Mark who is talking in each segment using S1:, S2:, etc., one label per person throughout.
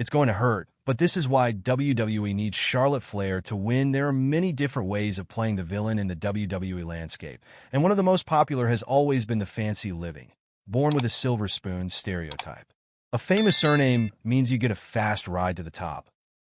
S1: It's going to hurt, but this is why WWE needs Charlotte Flair to win. There are many different ways of playing the villain in the WWE landscape, and one of the most popular has always been the fancy living, born with a silver spoon stereotype. A famous surname means you get a fast ride to the top,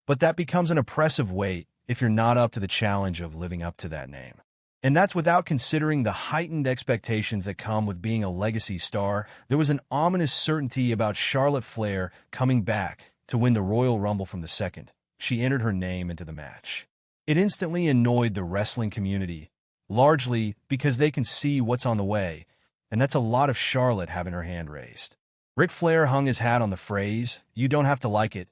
S1: but that becomes an oppressive weight if you're not up to the challenge of living up to that name. And that's without considering the heightened expectations that come with being a legacy star. There was an ominous certainty about Charlotte Flair coming back to win the Royal Rumble from the second she entered her name into the match. It instantly annoyed the wrestling community, largely because they can see what's on the way, and that's a lot of Charlotte having her hand raised. Ric Flair hung his hat on the phrase, "You don't have to like it,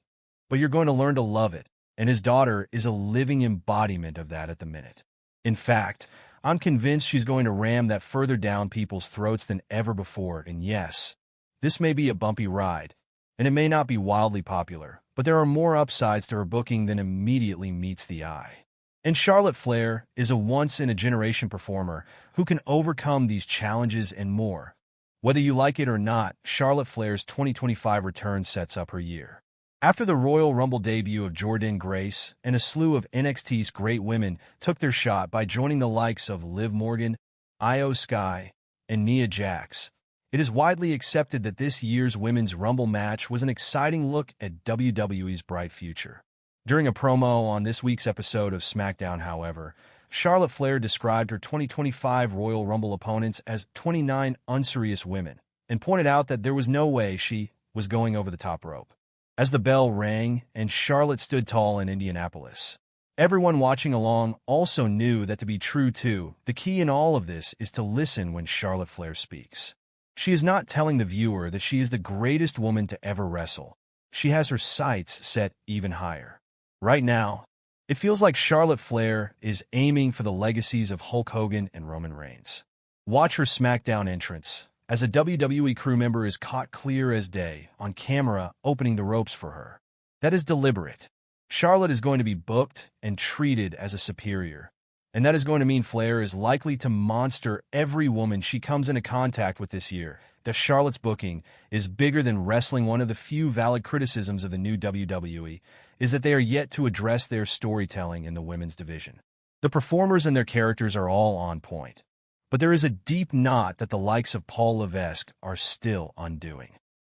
S1: but you're going to learn to love it," and his daughter is a living embodiment of that at the minute. In fact, I'm convinced she's going to ram that further down people's throats than ever before, and yes, this may be a bumpy ride, and it may not be wildly popular, but there are more upsides to her booking than immediately meets the eye. And Charlotte Flair is a once-in-a-generation performer who can overcome these challenges and more. Whether you like it or not, Charlotte Flair's 2025 return sets up her year. After the Royal Rumble debut of Jordynne Grace and a slew of NXT's great women took their shot by joining the likes of Liv Morgan, Io Sky, and Nia Jax, it is widely accepted that this year's Women's Rumble match was an exciting look at WWE's bright future. During a promo on this week's episode of SmackDown, however, Charlotte Flair described her 2025 Royal Rumble opponents as 29 unserious women and pointed out that there was no way she was going over the top rope. As the bell rang and Charlotte stood tall in Indianapolis, everyone watching along also knew that to be true too. The key in all of this is to listen when Charlotte Flair speaks. She is not telling the viewer that she is the greatest woman to ever wrestle. She has her sights set even higher. Right now, it feels like Charlotte Flair is aiming for the legacies of Hulk Hogan and Roman Reigns. Watch her SmackDown entrance as a WWE crew member is caught clear as day on camera opening the ropes for her. That is deliberate. Charlotte is going to be booked and treated as a superior, and that is going to mean Flair is likely to monster every woman she comes into contact with this year. That Charlotte's booking is bigger than wrestling. One of the few valid criticisms of the new WWE is that they are yet to address their storytelling in the women's division. The performers and their characters are all on point, but there is a deep knot that the likes of Paul Levesque are still undoing.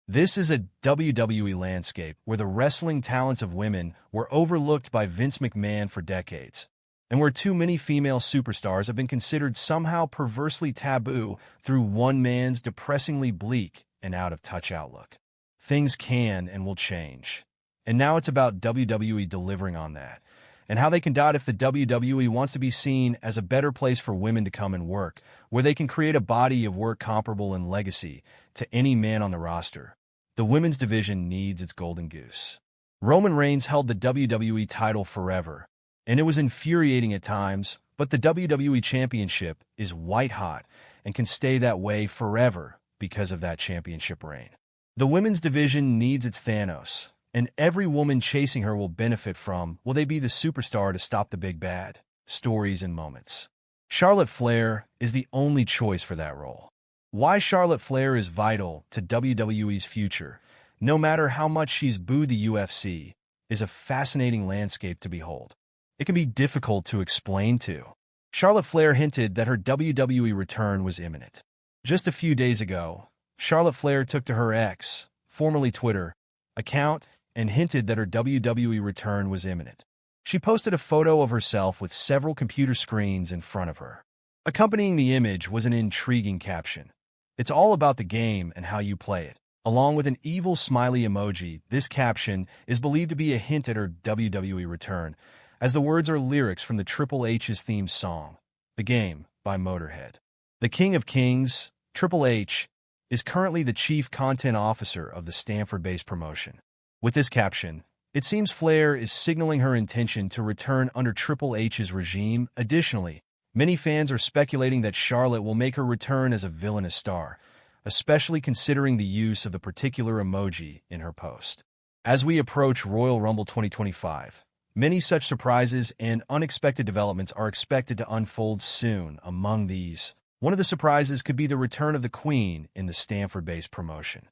S1: This is a WWE landscape where the wrestling talents of women were overlooked by Vince McMahon for decades, and where too many female superstars have been considered somehow perversely taboo through one man's depressingly bleak and out-of-touch outlook. Things can and will change, and now it's about WWE delivering on that, and how they can dot if the WWE wants to be seen as a better place for women to come and work, where they can create a body of work comparable in legacy to any man on the roster. The women's division needs its golden goose. Roman Reigns held the WWE title forever, and it was infuriating at times, but the WWE Championship is white-hot and can stay that way forever because of that championship reign. The women's division needs its Thanos, and every woman chasing her will benefit from, will they be the superstar to stop the big bad? Stories and moments. Charlotte Flair is the only choice for that role. Why Charlotte Flair is vital to WWE's future, no matter how much she's booed the UFC, is a fascinating landscape to behold. It can be difficult to explain too. Charlotte Flair hinted that her WWE return was imminent. Just a few days ago, Charlotte Flair took to her X, formerly Twitter, account and hinted that her WWE return was imminent. She posted a photo of herself with several computer screens in front of her. Accompanying the image was an intriguing caption. "It's all about the game and how you play it." Along with an evil smiley emoji, this caption is believed to be a hint at her WWE return, as the words are lyrics from the Triple H's theme song, The Game, by Motorhead. The King of Kings, Triple H, is currently the chief content officer of the Stanford-based promotion. With this caption, it seems Flair is signaling her intention to return under Triple H's regime. Additionally, many fans are speculating that Charlotte will make her return as a villainous star, especially considering the use of the particular emoji in her post. As we approach Royal Rumble 2025, many such surprises and unexpected developments are expected to unfold soon. Among these, one of the surprises could be the return of the Queen in the Stanford-based promotion.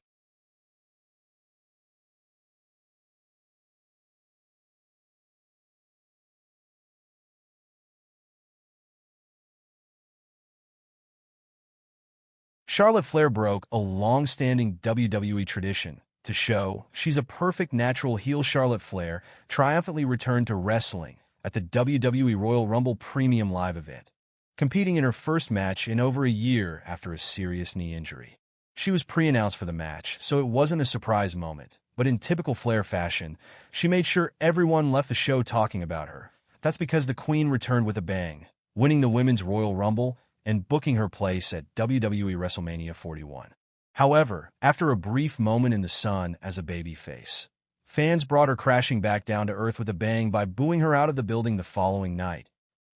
S1: Charlotte Flair broke a long-standing WWE tradition to show she's a perfect natural heel. Charlotte Flair triumphantly returned to wrestling at the WWE Royal Rumble Premium Live event, competing in her first match in over a year after a serious knee injury. She was pre-announced for the match, so it wasn't a surprise moment, but in typical Flair fashion, she made sure everyone left the show talking about her. That's because the Queen returned with a bang, winning the Women's Royal Rumble and booking her place at WWE WrestleMania 41. However, after a brief moment in the sun as a babyface, fans brought her crashing back down to earth with a bang by booing her out of the building the following night,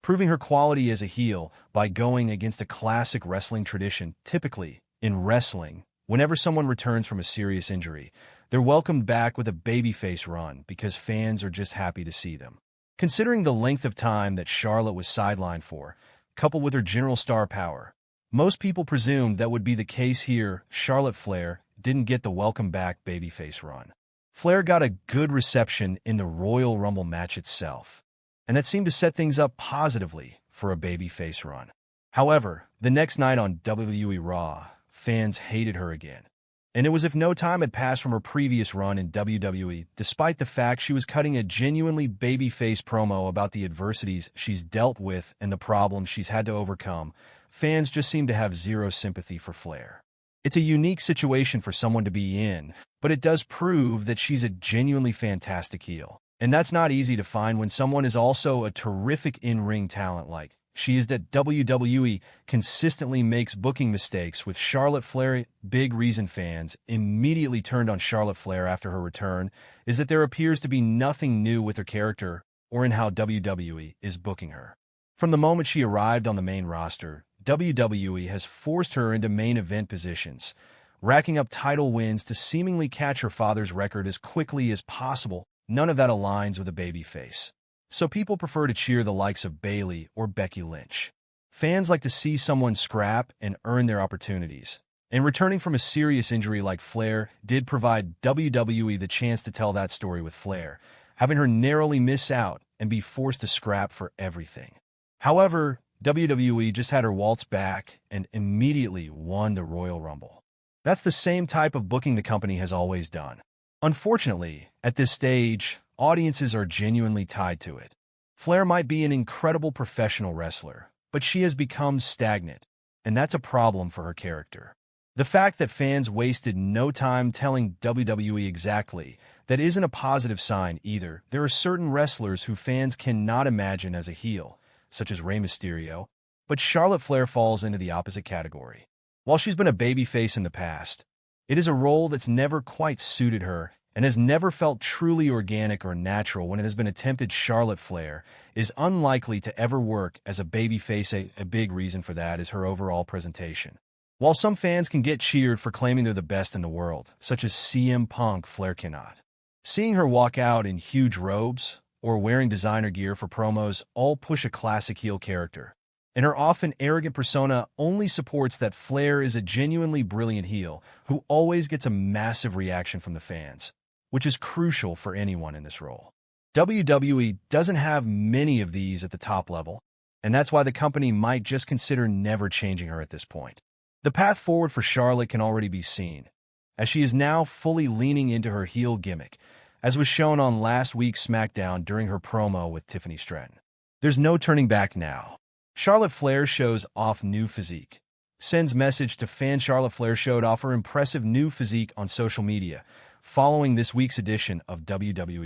S1: proving her quality as a heel by going against a classic wrestling tradition. Typically, in wrestling, whenever someone returns from a serious injury, they're welcomed back with a babyface run because fans are just happy to see them. Considering the length of time that Charlotte was sidelined for, coupled with her general star power, most people presumed that would be the case here. Charlotte Flair didn't get the welcome back babyface run. Flair got a good reception in the Royal Rumble match itself, and that seemed to set things up positively for a babyface run. However, the next night on WWE Raw, fans hated her again, and it was as if no time had passed from her previous run in WWE, despite the fact she was cutting a genuinely babyface promo about the adversities she's dealt with and the problems she's had to overcome. Fans just seem to have zero sympathy for Flair. It's a unique situation for someone to be in, but it does prove that she's a genuinely fantastic heel. And that's not easy to find when someone is also a terrific in-ring talent like she is. That WWE consistently makes booking mistakes with Charlotte Flair. Big reason fans immediately turned on Charlotte Flair after her return is that there appears to be nothing new with her character or in how WWE is booking her. From the moment she arrived on the main roster, WWE has forced her into main event positions, racking up title wins to seemingly catch her father's record as quickly as possible. None of that aligns with a babyface, so people prefer to cheer the likes of Bayley or Becky Lynch. Fans like to see someone scrap and earn their opportunities, and returning from a serious injury like Flair did provide WWE the chance to tell that story with Flair, having her narrowly miss out and be forced to scrap for everything. However, WWE just had her waltz back and immediately won the Royal Rumble. That's the same type of booking the company has always done. Unfortunately, at this stage, audiences are genuinely tied to it. Flair might be an incredible professional wrestler, but she has become stagnant, and that's a problem for her character. The fact that fans wasted no time telling WWE exactly that isn't a positive sign either. There are certain wrestlers who fans cannot imagine as a heel, such as Rey Mysterio, but Charlotte Flair falls into the opposite category. While she's been a babyface in the past, it is a role that's never quite suited her and has never felt truly organic or natural when it has been attempted. Charlotte Flair is unlikely to ever work as a babyface. A big reason for that is her overall presentation. While some fans can get cheered for claiming they're the best in the world, such as CM Punk, Flair cannot. Seeing her walk out in huge robes or wearing designer gear for promos all push a classic heel character, and her often arrogant persona only supports that Flair is a genuinely brilliant heel who always gets a massive reaction from the fans, which is crucial for anyone in this role. WWE doesn't have many of these at the top level, and that's why the company might just consider never changing her at this point. The path forward for Charlotte can already be seen, as she is now fully leaning into her heel gimmick, as was shown on last week's SmackDown during her promo with Tiffany Stratton. There's no turning back now. Charlotte Flair shows off new physique. Sends message to fans. Charlotte Flair showed off her impressive new physique on social media following this week's edition of WWE